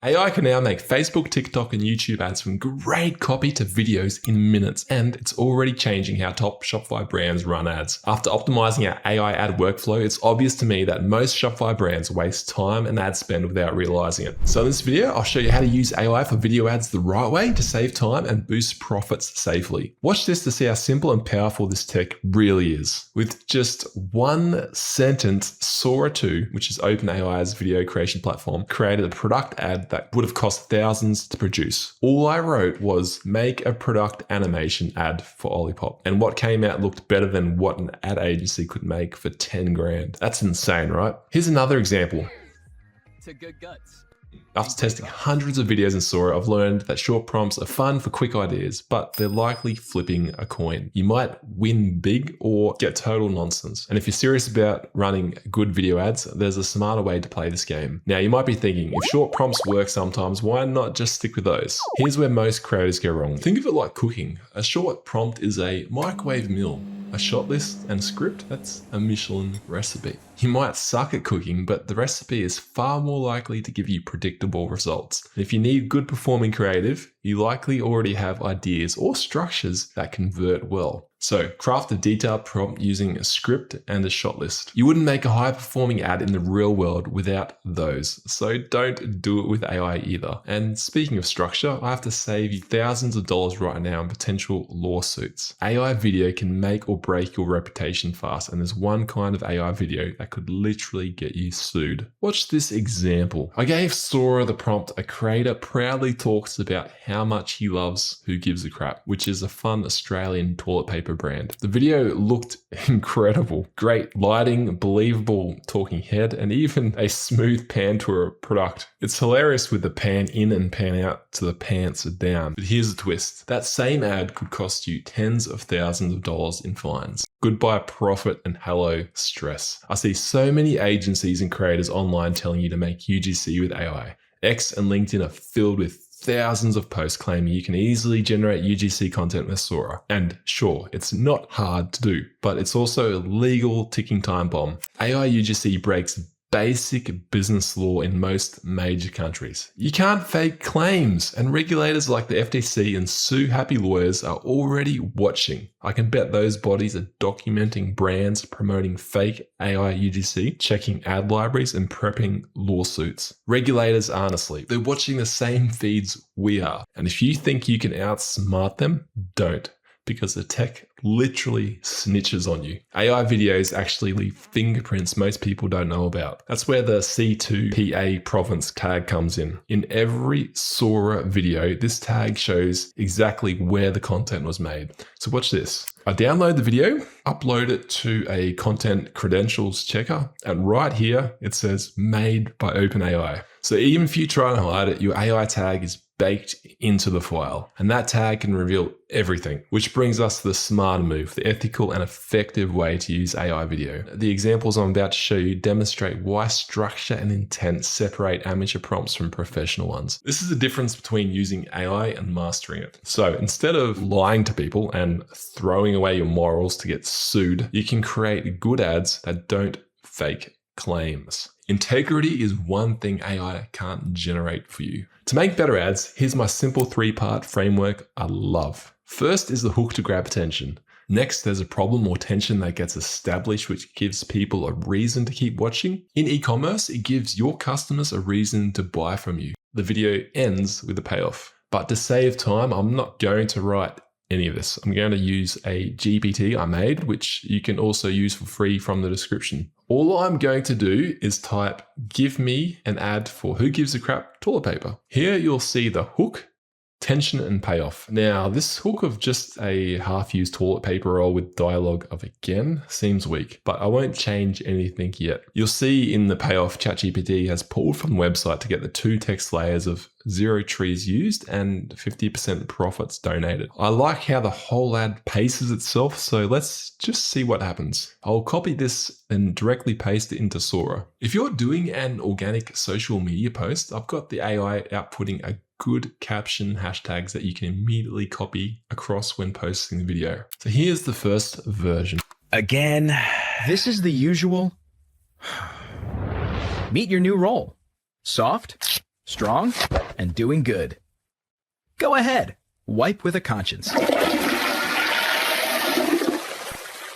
AI can now make Facebook, TikTok, and YouTube ads from great copy to videos in minutes, and it's already changing how top Shopify brands run ads. After optimizing our AI ad workflow, it's obvious to me that most Shopify brands waste time and ad spend without realizing it. So in this video, I'll show you how to use AI for video ads the right way to save time and boost profits safely. Watch this to see how simple and powerful this tech really is. With just one sentence, Sora 2, which is OpenAI's video creation platform, created a product ad that would have cost thousands to produce. All I wrote was make a product animation ad for Olipop. And what came out looked better than what an ad agency could make for 10 grand. That's insane, right? Here's another example. To good guts. After testing hundreds of videos in Sora, I've learned that short prompts are fun for quick ideas, but they're likely flipping a coin. You might win big or get total nonsense. And if you're serious about running good video ads, there's a smarter way to play this game. Now, you might be thinking, if short prompts work sometimes, why not just stick with those? Here's where most creators go wrong. Think of it like cooking. A short prompt is a microwave meal. A shot list and script, that's a Michelin recipe. You might suck at cooking, but the recipe is far more likely to give you predictable results. And if you need good performing creative, you likely already have ideas or structures that convert well. So craft a detailed prompt using a script and a shot list. You wouldn't make a high performing ad in the real world without those. So don't do it with AI either. And speaking of structure, I have to save you thousands of dollars right now in potential lawsuits. AI video can make or break your reputation fast. And there's one kind of AI video that could literally get you sued. Watch this example. I gave Sora the prompt, a creator proudly talks about how much he loves Who Gives a Crap, which is a fun Australian toilet paper brand. The video looked incredible. Great lighting, believable talking head, and even a smooth pan to a product. It's hilarious with the pan in and pan out to the pants down. But here's the twist. That same ad could cost you tens of thousands of dollars in fines. Goodbye profit and hello stress. I see so many agencies and creators online telling you to make UGC with AI. X and LinkedIn are filled with thousands of posts claiming you can easily generate UGC content with Sora. And sure, it's not hard to do, but it's also a legal ticking time bomb. AI UGC breaks basic business law in most major countries. You can't fake claims, and regulators like the FTC and sue-happy lawyers are already watching. I can bet those bodies are documenting brands promoting fake AI UGC, checking ad libraries, and prepping lawsuits. Regulators aren't asleep. They're watching the same feeds we are. And if you think you can outsmart them, don't. Because the tech literally snitches on you. AI videos actually leave fingerprints most people don't know about. That's where the C2PA province tag comes in. In every Sora video, this tag shows exactly where the content was made. So watch this. I download the video, upload it to a content credentials checker, and right here it says made by OpenAI. So even if you try and hide it, your AI tag is baked into the file, and that tag can reveal everything, which brings us to the smarter move, the ethical and effective way to use AI video. The examples I'm about to show you demonstrate why structure and intent separate amateur prompts from professional ones. This is the difference between using AI and mastering it. So instead of lying to people and throwing away your morals to get sued, you can create good ads that don't fake claims. Integrity is one thing AI can't generate for you. To make better ads, here's my simple 3-part framework I love. First is the hook to grab attention. Next, there's a problem or tension that gets established, which gives people a reason to keep watching. In e-commerce, it gives your customers a reason to buy from you. The video ends with a payoff. But to save time, I'm not going to write any of this. I'm going to use a GPT I made, which you can also use for free from the description. All I'm going to do is type, give me an ad for Who Gives a Crap toilet paper. Here you'll see the hook, tension, and payoff. Now, this hook of just a half-used toilet paper roll with dialogue of again seems weak, but I won't change anything yet. You'll see in the payoff, ChatGPT has pulled from the website to get the 2 text layers of 0 trees used and 50% profits donated. I like how the whole ad paces itself, so let's just see what happens. I'll copy this and directly paste it into Sora. If you're doing an organic social media post, I've got the AI outputting a good caption hashtags that you can immediately copy across when posting the video. So here's the first version. Again, this is the usual. Meet your new role. Soft, strong, and doing good. Go ahead, wipe with a conscience.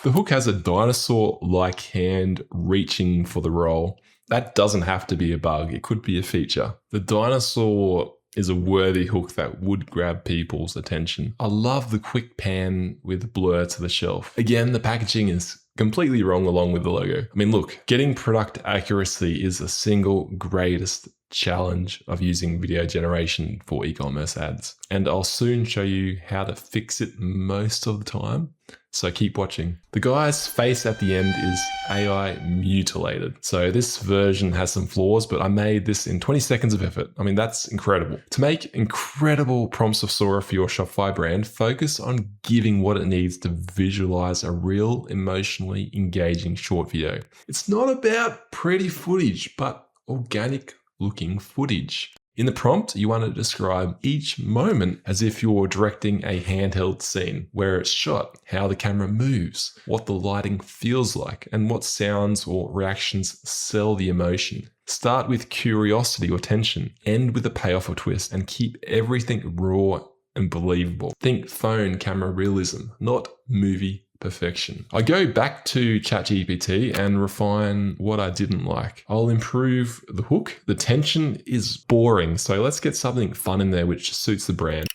The hook has a dinosaur-like hand reaching for the roll. That doesn't have to be a bug, it could be a feature. The dinosaur is a worthy hook that would grab people's attention. I love the quick pan with blur to the shelf. Again, the packaging is completely wrong along with the logo. I mean, look, getting product accuracy is the single greatest challenge of using video generation for e-commerce ads. And I'll soon show you how to fix it most of the time. So keep watching. The guy's face at the end is AI mutilated. So this version has some flaws, but I made this in 20 seconds of effort. I mean, that's incredible. To make incredible prompts of Sora for your Shopify brand, focus on giving what it needs to visualize a real, emotionally engaging short video. It's not about pretty footage, but organic looking footage. In the prompt, you want to describe each moment as if you're directing a handheld scene, where it's shot, how the camera moves, what the lighting feels like, and what sounds or reactions sell the emotion. Start with curiosity or tension, end with a payoff or twist, and keep everything raw and believable. Think phone camera realism, not movie perfection. I go back to ChatGPT and refine what I didn't like. I'll improve the hook. The tension is boring, so let's get something fun in there which suits the brand.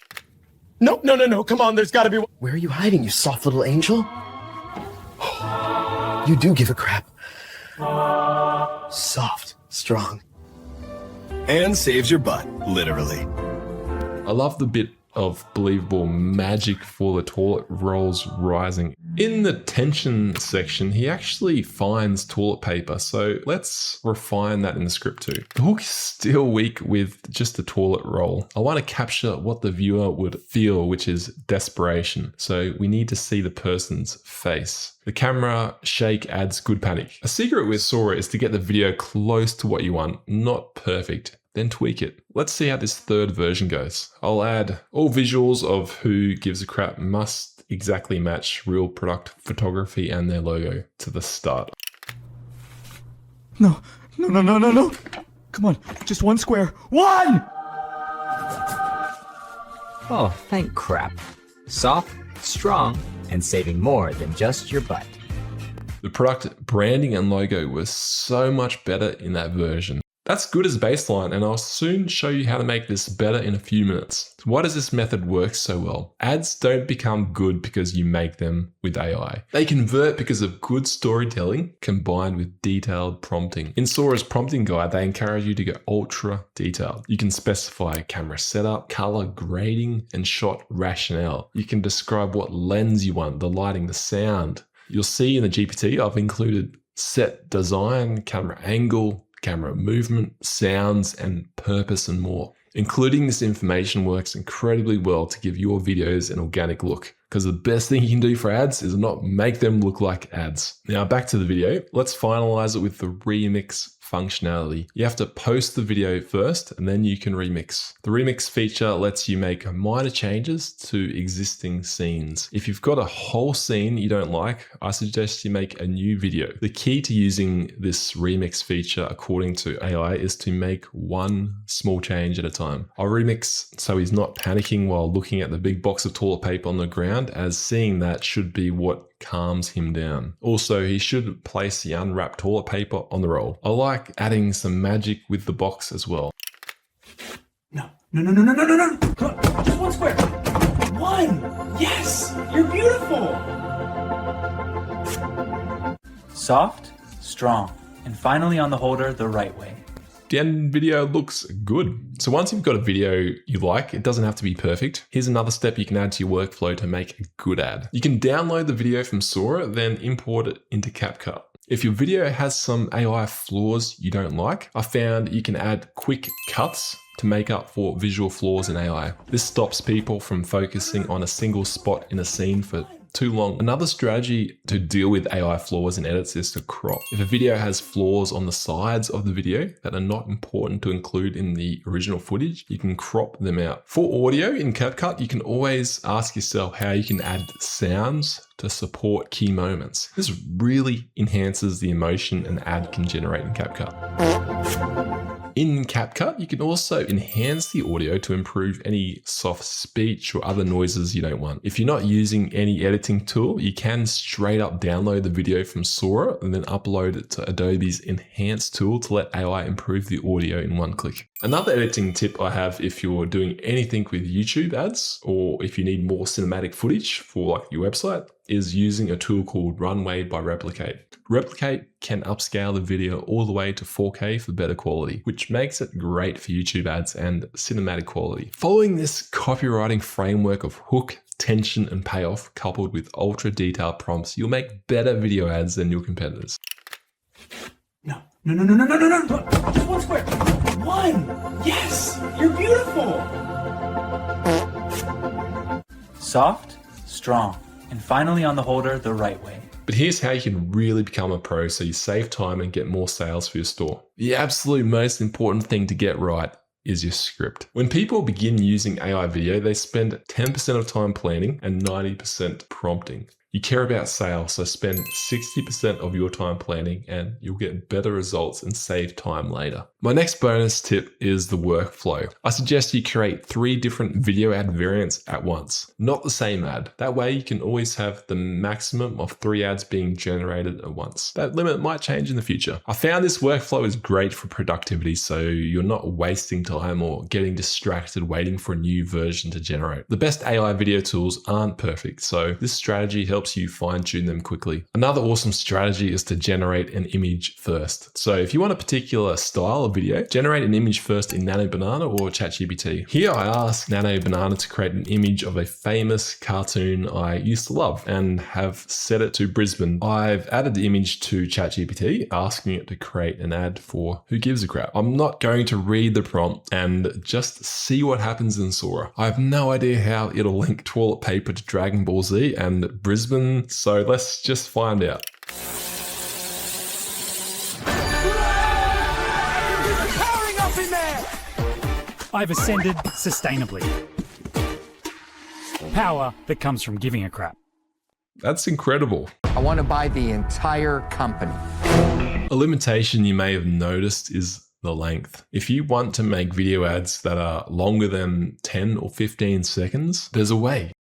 No, come on, there's gotta be one. Where are you hiding, you soft little angel? You do give a crap. Soft, strong. And saves your butt, literally. I love the bit of believable magic for the toilet rolls rising. In the tension section, he actually finds toilet paper, so let's refine that in the script too. The hook is still weak with just a toilet roll. I want to capture what the viewer would feel, which is desperation. So we need to see the person's face. The camera shake adds good panic. A secret with Sora is to get the video close to what you want, not perfect. Then tweak it. Let's see how this third version goes. I'll add all visuals of who gives a crap must exactly match real product photography and their logo to the start. No. Come on, just one square. One! Oh, thank crap. Soft, strong, and saving more than just your butt. The product branding and logo was so much better in that version. That's good as baseline, and I'll soon show you how to make this better in a few minutes. Why does this method work so well? Ads don't become good because you make them with AI. They convert because of good storytelling combined with detailed prompting. In Sora's prompting guide, they encourage you to go ultra detailed. You can specify camera setup, color grading, and shot rationale. You can describe what lens you want, the lighting, the sound. You'll see in the GPT, I've included set design, camera angle, camera movement, sounds, and purpose and more. Including this information works incredibly well to give your videos an organic look, because the best thing you can do for ads is not make them look like ads. Now back to the video. Let's finalize it with the remix functionality. You have to post the video first and then you can remix. The remix feature lets you make minor changes to existing scenes. If you've got a whole scene you don't like, I suggest you make a new video. The key to using this remix feature according to AI is to make one small change at a time. I'll remix so he's not panicking while looking at the big box of toilet paper on the ground, as seeing that should be what calms him down. Also, he should place the unwrapped toilet paper on the roll. I like adding some magic with the box as well. No. Just one square. One. Yes, you're beautiful. Soft, strong, and finally on the holder the right way. The end video looks good. So once you've got a video you like, it doesn't have to be perfect. Here's another step you can add to your workflow to make a good ad. You can download the video from Sora, then import it into CapCut. If your video has some AI flaws you don't like, I found you can add quick cuts to make up for visual flaws in AI. This stops people from focusing on a single spot in a scene for too long. Another strategy to deal with AI flaws in edits is to crop. If a video has flaws on the sides of the video that are not important to include in the original footage, you can crop them out. For audio in CapCut, you can always ask yourself how you can add sounds to support key moments. This really enhances the emotion an ad can generate in CapCut. In CapCut, you can also enhance the audio to improve any soft speech or other noises you don't want. If you're not using any editing tool, you can straight up download the video from Sora and then upload it to Adobe's Enhance tool to let AI improve the audio in one click. Another editing tip I have if you're doing anything with YouTube ads, or if you need more cinematic footage for like your website, is using a tool called Runway by Replicate. Replicate can upscale the video all the way to 4K for better quality, which makes it great for YouTube ads and cinematic quality. Following this copywriting framework of hook, tension, and payoff, coupled with ultra detailed prompts, you'll make better video ads than your competitors. No. Just one square. One. Yes, you're beautiful. Soft, strong, and finally on the holder the right way. But here's how you can really become a pro so you save time and get more sales for your store. The absolute most important thing to get right is your script. When people begin using AI video, they spend 10% of time planning and 90% prompting. You care about sales, so spend 60% of your time planning and you'll get better results and save time later. My next bonus tip is the workflow. I suggest you create 3 different video ad variants at once, not the same ad. That way you can always have the maximum of 3 ads being generated at once. That limit might change in the future. I found this workflow is great for productivity, so you're not wasting time or getting distracted waiting for a new version to generate. The best AI video tools aren't perfect, so this strategy helps you fine-tune them quickly. Another awesome strategy is to generate an image first. So if you want a particular style of video, generate an image first in Nano Banana or ChatGPT. Here I ask Nano Banana to create an image of a famous cartoon I used to love and have set it to Brisbane. I've added the image to ChatGPT, asking it to create an ad for Who Gives a Crap. I'm not going to read the prompt and just see what happens in Sora. I have no idea how it'll link toilet paper to Dragon Ball Z and Brisbane, so let's just find out. I've ascended sustainably. Power that comes from giving a crap. That's incredible. I want to buy the entire company. A limitation you may have noticed is the length. If you want to make video ads that are longer than 10 or 15 seconds, there's a way.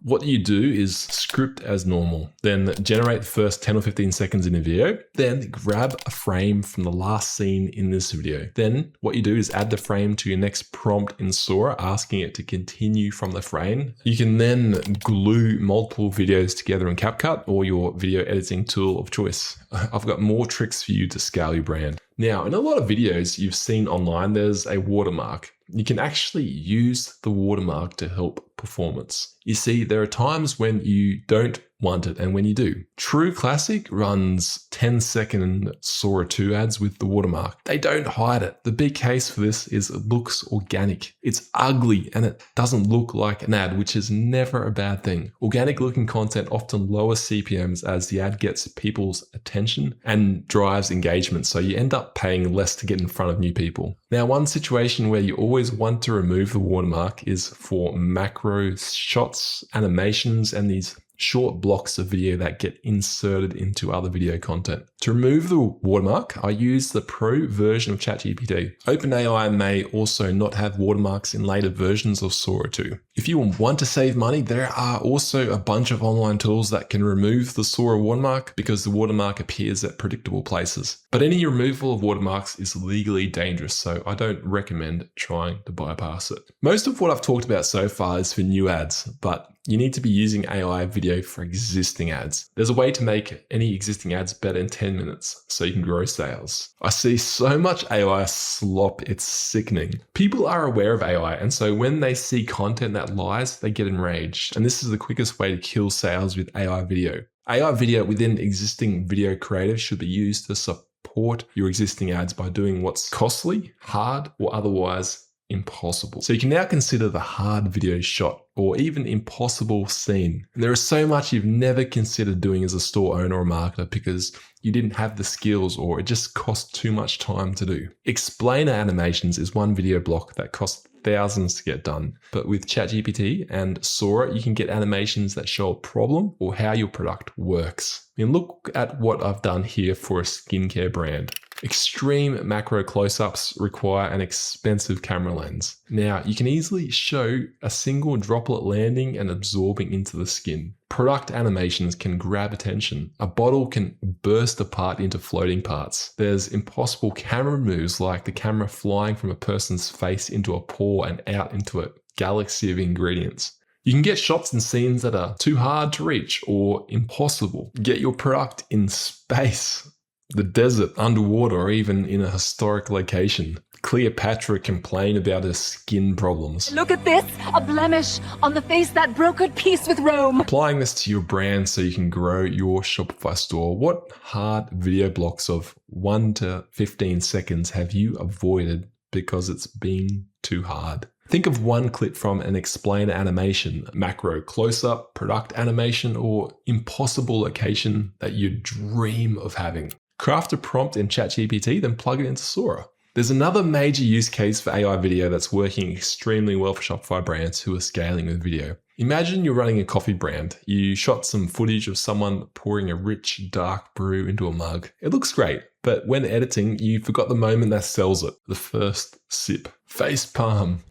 What you do is script as normal, then generate the first 10 or 15 seconds in a video, then grab a frame from the last scene in this video. Then what you do is add the frame to your next prompt in Sora, asking it to continue from the frame. You can then glue multiple videos together in CapCut or your video editing tool of choice. I've got more tricks for you to scale your brand. Now, in a lot of videos you've seen online, there's a watermark. You can actually use the watermark to help performance. You see, there are times when you don't want it and when you do. True Classic runs 10-second Sora 2 ads with the watermark. They don't hide it. The big case for this is it looks organic. It's ugly and it doesn't look like an ad, which is never a bad thing. Organic looking content often lowers CPMs as the ad gets people's attention and drives engagement, so you end up paying less to get in front of new people. Now, one situation where you always want to remove the watermark is for macro shots, animations, and these short blocks of video that get inserted into other video content. To remove the watermark, I use the pro version of ChatGPT. OpenAI may also not have watermarks in later versions of Sora 2. If you want to save money, there are also a bunch of online tools that can remove the Sora watermark because the watermark appears at predictable places. But any removal of watermarks is legally dangerous, so I don't recommend trying to bypass it. Most of what I've talked about so far is for new ads, but you need to be using AI video for existing ads. There's a way to make any existing ads better in 10 minutes so you can grow sales. I see so much AI slop, it's sickening. People are aware of AI, and so when they see content that lies, they get enraged. And this is the quickest way to kill sales with AI video. AI video within existing video creative should be used to support your existing ads by doing what's costly, hard, or otherwise impossible. So you can now consider the hard video shot or even impossible scene. And there is so much you've never considered doing as a store owner or marketer because you didn't have the skills or it just cost too much time to do. Explainer animations is one video block that costs thousands to get done. But with ChatGPT and Sora, you can get animations that show a problem or how your product works. And look at what I've done here for a skincare brand. Extreme macro close-ups require an expensive camera lens. Now, you can easily show a single droplet landing and absorbing into the skin. Product animations can grab attention. A bottle can burst apart into floating parts. There's impossible camera moves like the camera flying from a person's face into a paw and out into a galaxy of ingredients. You can get shots and scenes that are too hard to reach or impossible. Get your product in space, the desert, underwater, or even in a historic location. Cleopatra complained about her skin problems. Look at this, a blemish on the face that brokered peace with Rome. Applying this to your brand so you can grow your Shopify store. What hard video blocks of 1 to 15 seconds have you avoided because it's been too hard? Think of one clip from an explainer animation, macro close-up, product animation, or impossible location that you dream of having. Craft a prompt in ChatGPT, then plug it into Sora. There's another major use case for AI video that's working extremely well for Shopify brands who are scaling with video. Imagine you're running a coffee brand. You shot some footage of someone pouring a rich, dark brew into a mug. It looks great, but when editing, you forgot the moment that sells it, the first sip. Face palm.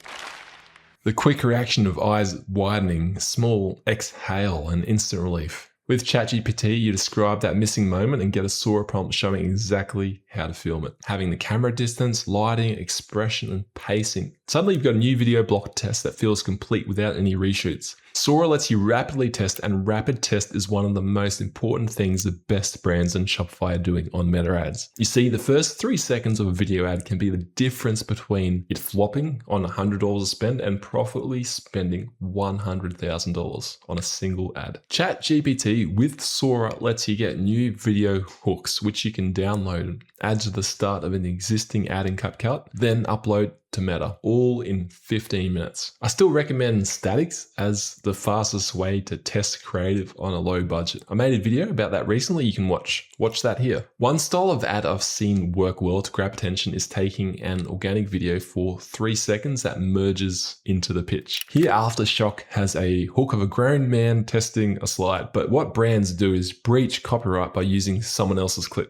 The quick reaction of eyes widening, small exhale, and instant relief. With ChatGPT, you describe that missing moment and get a Sora prompt showing exactly how to film it. Having the camera distance, lighting, expression, and pacing. Suddenly you've got a new video block test that feels complete without any reshoots. Sora lets you rapidly test, and rapid test is one of the most important things the best brands in Shopify are doing on Meta ads. You see, the first 3 seconds of a video ad can be the difference between it flopping on $100 to spend and profitably spending $100,000 on a single ad. ChatGPT with Sora lets you get new video hooks, which you can download and add to the start of an existing ad in CapCut, then upload to Meta, all in 15 minutes. I still recommend statics as the fastest way to test creative on a low budget. I made a video about that recently. You can watch that here. One style of ad I've seen work well to grab attention is taking an organic video for 3 seconds that merges into the pitch. Here, Aftershock has a hook of a grown man testing a slide, but what brands do is breach copyright by using someone else's clip.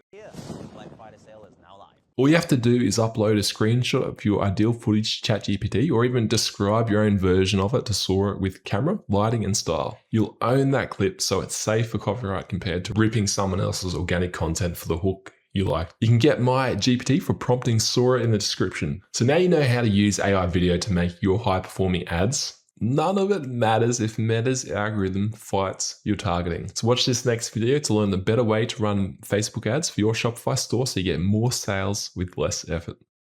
All you have to do is upload a screenshot of your ideal footage to ChatGPT, or even describe your own version of it to Sora with camera, lighting, and style. You'll own that clip, so it's safe for copyright compared to ripping someone else's organic content for the hook you like. You can get my GPT for prompting Sora in the description. So now you know how to use AI video to make your high-performing ads. None of it matters if Meta's algorithm fights your targeting. So watch this next video to learn the better way to run Facebook ads for your Shopify store so you get more sales with less effort.